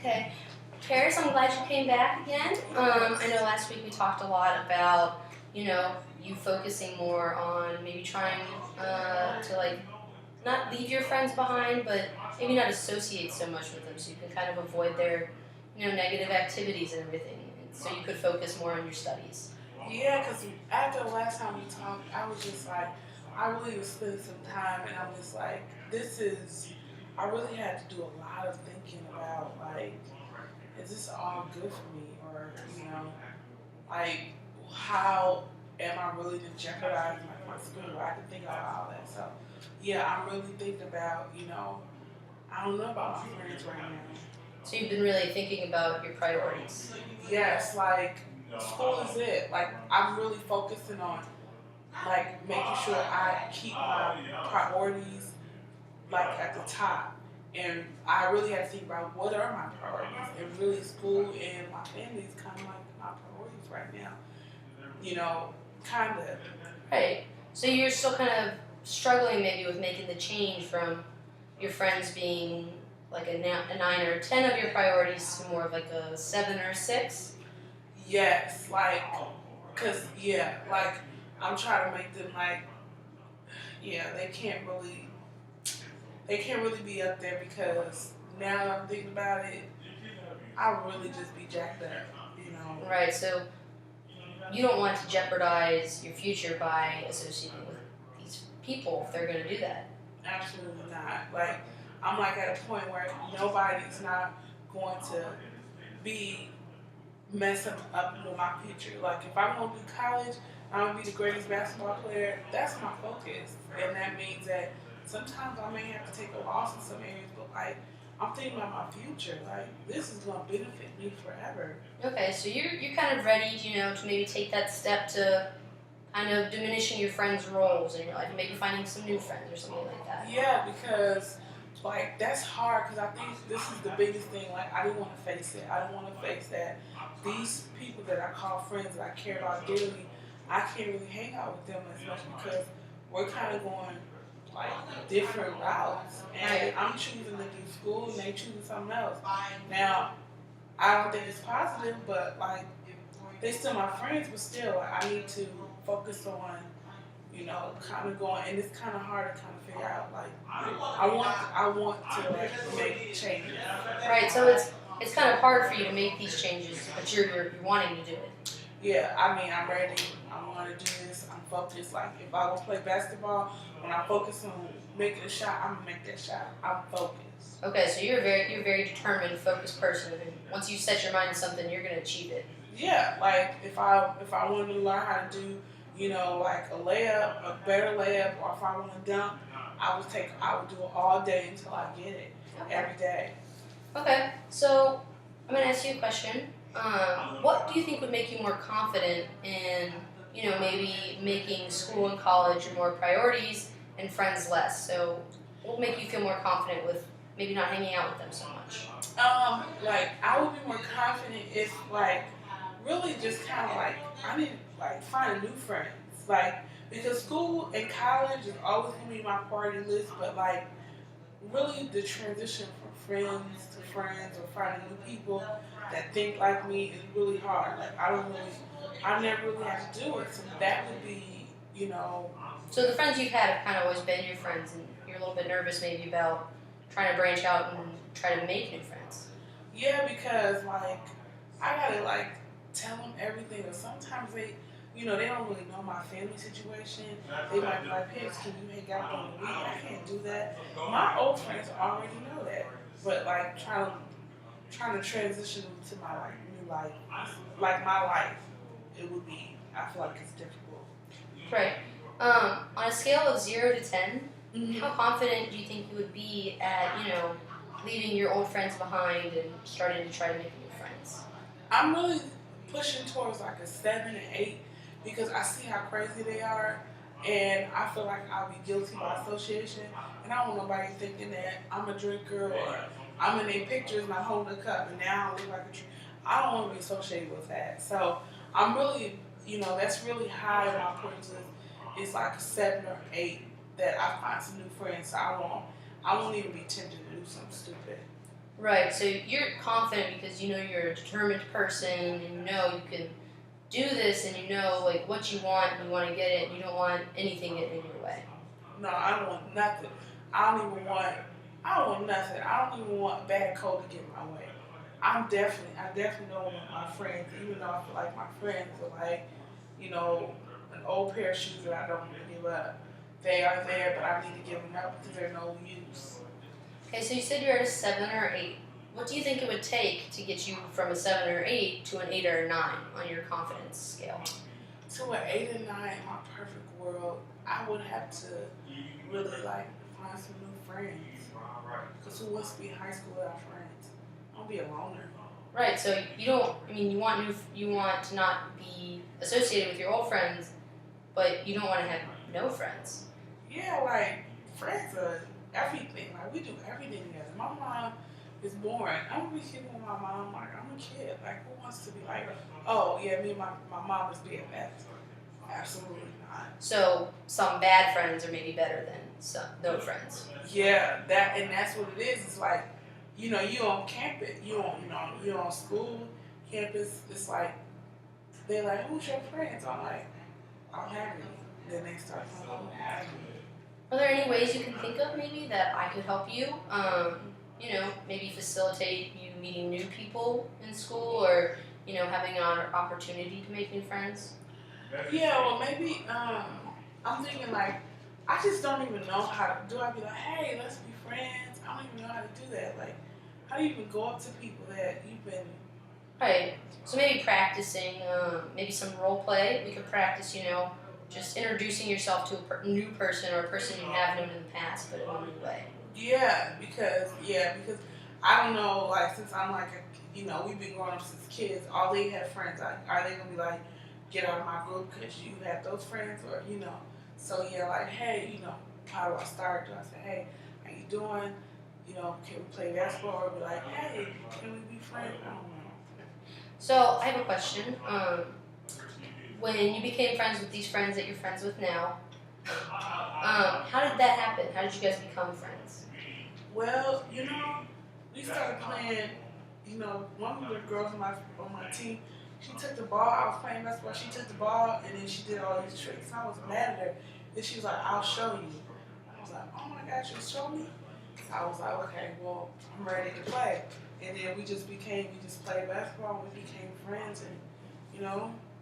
Okay. Paris, I'm glad you came back again. I know last week we talked a lot about, you focusing more on maybe trying to like not leave your friends behind, but maybe not associate so much with them so you can kind of avoid their, negative activities and everything. And so you could focus more on your studies. Yeah, because after the last time we talked, I was just like, I really was spending some time, and I'm just like, I really had to do a lot of thinking about, like, is this all good for me? Or, like, how am I really to jeopardize my school? I can think about all that. So, yeah, I'm really thinking about, I don't know about my friends right now. So you've been really thinking about your priorities. Yes, like, school is it. Like, I'm really focusing on like making sure I keep my priorities like at the top. And I really had to think about what are my priorities. And really school and my family is kind of like my priorities right now. You know, kind of. Right. So you're still kind of struggling maybe with making the change from your friends being like a 9 or 10 of your priorities to more of like a 7 or 6. Yes, like, cause yeah, like I'm trying to make them like, yeah, they can't really be up there because now that I'm thinking about it, I really just be jacked up. Right. So you don't want to jeopardize your future by associating with these people if they're going to do that. Absolutely not. Like I'm like at a point where nobody's not going to be messing up with my future. Like if I'm gonna do college, I'm gonna be the greatest basketball player. That's my focus, and that means that sometimes I may have to take a loss in some areas, but like I'm thinking about my future. Like this is gonna benefit me forever. Okay, so you're kind of ready, to maybe take that step to kind of diminishing your friends' roles in your life, and maybe finding some new friends or something like that. Yeah, because like that's hard because I think this is the biggest thing. Like I didn't want to face it. I don't want to face that these people that I call friends that I care about dearly, I can't really hang out with them as much because we're kind of going like different routes, and Right. I'm choosing to do school and they choosing something else. Now I don't think it's positive, but like they still my friends, but still like, I need to focus on kind of going, and it's kind of hard to kind of figure out. Like, I want to like make changes. Right. So it's kind of hard for you to make these changes, but you're wanting to do it. Yeah, I mean, I'm ready. I want to do this. I'm focused. Like, if I go play basketball, when I focus on making a shot, I'm gonna make that shot. I'm focused. Okay, so you're a very determined, focused person, and once you set your mind to something, you're going to achieve it. Yeah, like if I wanted to learn how to do, like a layup, a better layup, or if I want to dunk, I would do it all day until I get it Okay. every day. Okay. So I'm going to ask you a question. What do you think would make you more confident in, maybe making school and college your more priorities and friends less? So what would make you feel more confident with maybe not hanging out with them so much? Like I would be more confident if like really just kind of like I need like find new friends, like because school and college is always gonna be my party list, but like really the transition from friends to friends or finding new people that think like me is really hard. Like I never really had to do it, so that would be you know So the friends you've had have kind of always been your friends, and you're a little bit nervous maybe about trying to branch out and try to make new friends. yeah, because like I gotta like tell them everything, or sometimes they don't really know my family situation. They might be like, "Pigs, can you hang out on the weekend?" I can't do that. My old friends already know that, but like trying to transition to my like new life, like my life, it would be. I feel like it's difficult. Right. On a scale of 0 to 10, Hmm. how confident do you think you would be at, leaving your old friends behind and starting to try to make new friends? I'm really pushing towards like a 7 and 8 because I see how crazy they are, and I feel like I'll be guilty by association, and I don't want nobody thinking that I'm a drinker or I'm in their pictures and I'm holding a cup and now I look like a drink. I don't want to be associated with that. So I'm really, that's really high on my points list. It's like a 7 or 8 that I find some new friends. So I won't even be tempted to do something stupid. Right. So you're confident because you know you're a determined person and you know you can do this and you know like what you want and you want to get it and you don't want anything getting in your way. No, I don't want nothing. I don't even want. I don't want nothing. I don't even want bad code to get in my way. I definitely don't want my friends, even though I feel like my friends are like, you know, an old pair of shoes that I don't want to give up. They are there, but I need to give them up because they're no use. Okay, so you said you're at a 7 or 8. What do you think it would take to get you from a 7 or 8 to an 8 or a 9 on your confidence scale? To an 8 and 9 in my perfect world, I would have to really like find some new friends. Because who wants to be in high school without friends? I'll be a loner. Right. So you don't. I mean, you want to not be associated with your old friends, but you don't want to have no friends. Yeah, like friends are everything. Like we do everything together. My mom is boring. I'm gonna be keeping with my mom. Like I'm a kid. Like who wants to be like, oh yeah, me and my mom is BFFs. Absolutely not. So some bad friends are maybe better than some no friends. Yeah, that's what it is. It's like, you know, you on campus, you on school campus. It's like they're like, who's your friends? I'm like, I don't have any. Then they start talking, I don't have any. Are there any ways you can think of maybe that I could help you? Maybe facilitate you meeting new people in school, or having an opportunity to make new friends. Yeah, well maybe I'm thinking like I just don't even know how to do. I be like, hey, let's be friends. I don't even know how to do that. Like, how do you even go up to people that you've been? Right. So maybe practicing, maybe some role play. We could practice, just introducing yourself to a new person or a person you have known in the past, but in a new way. Because I don't know. Like, since I'm like we've been growing up since kids. All they have friends. Like, are they gonna be like, get out of my group because you have those friends, or So yeah, like, hey, how do I start? Do I say, hey, how you doing? Can we play basketball? Or be like, hey, can we be friends? I don't know. So I have a question. When you became friends with these friends that you're friends with now, how did that happen? How did you guys become friends? Well, we started playing. One of the girls on my team, she took the ball. I was playing basketball. She took the ball and then she did all these tricks. And I was mad at her. Then she was like, "I'll show you." I was like, "Oh my gosh, you show me?" I was like, "Okay, well, I'm ready to play." And then we just played basketball. And we became friends, and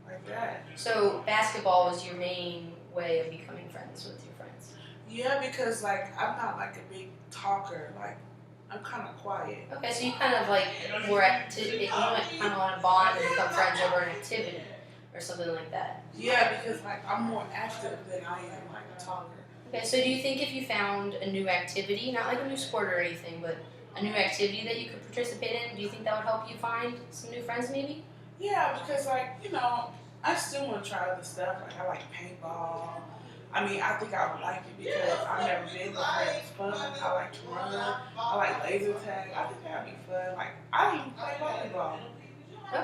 like that. So basketball was your main way of becoming friends with your friends. Yeah, because like I'm not like a big talker. Like I'm kind of quiet. Okay, so you kind of like you kind of want to bond and become friends over an activity or something like that. Yeah, because like I'm more active than I am like a talker. Okay, so do you think if you found a new activity, not like a new sport or anything, but a new activity that you could participate in, do you think that would help you find some new friends maybe? Yeah, because like I still want to try other stuff. Like I like paintball. I mean, I think I would like it because I've never been, but it's fun. I like to run. I like laser tag. I think that'd be fun. Like I even play volleyball.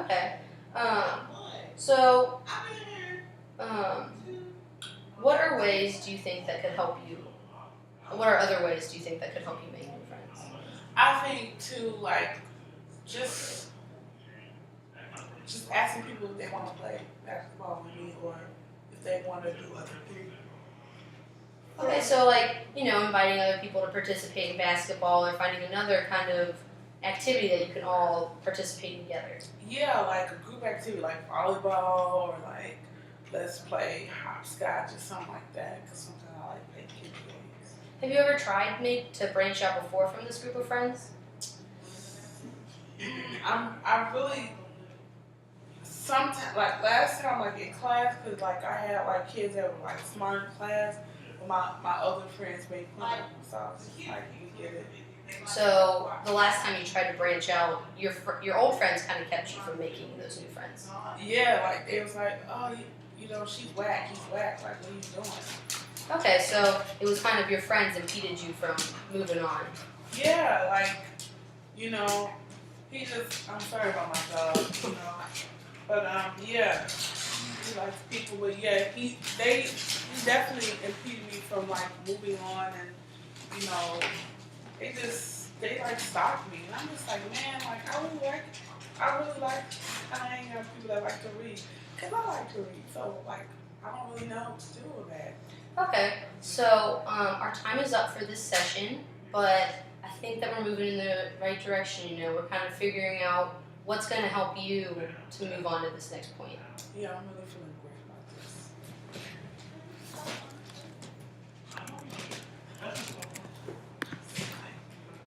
Okay. So, what are ways do you think that could help you? What are other ways do you think that could help you make new friends? I think too, like just asking people if they want to play basketball with me or if they want to do other things. Okay, so like, inviting other people to participate in basketball or finding another kind of activity that you can all participate together. Yeah, like a group activity like volleyball or like let's play hopscotch or something like that because sometimes I like playing kid games. Have you ever tried maybe to branch out before from this group of friends? I really sometimes like last time like in class because like I had like kids that were like smart in class. My other friends made fun of me, so I was just like, you get it. So the last time you tried to branch out, your old friends kind of kept you from making those new friends. Yeah, like it was like, oh, she's whack, he's whack. Like, what are you doing? Okay, so it was kind of your friends impeded you from moving on. Yeah, like, I'm sorry about my dog, but yeah. He likes people, but yeah, he definitely impeded me from like moving on, and it just they like stalk me, and I'm just like, man, like I really like hanging out with people that like to read, cause I like to read. So like I don't really know what to do with that. Okay, so our time is up for this session, but I think that we're moving in the right direction. You know, we're kind of figuring out what's going to help you to move on to this next point. Yeah, I'm really feeling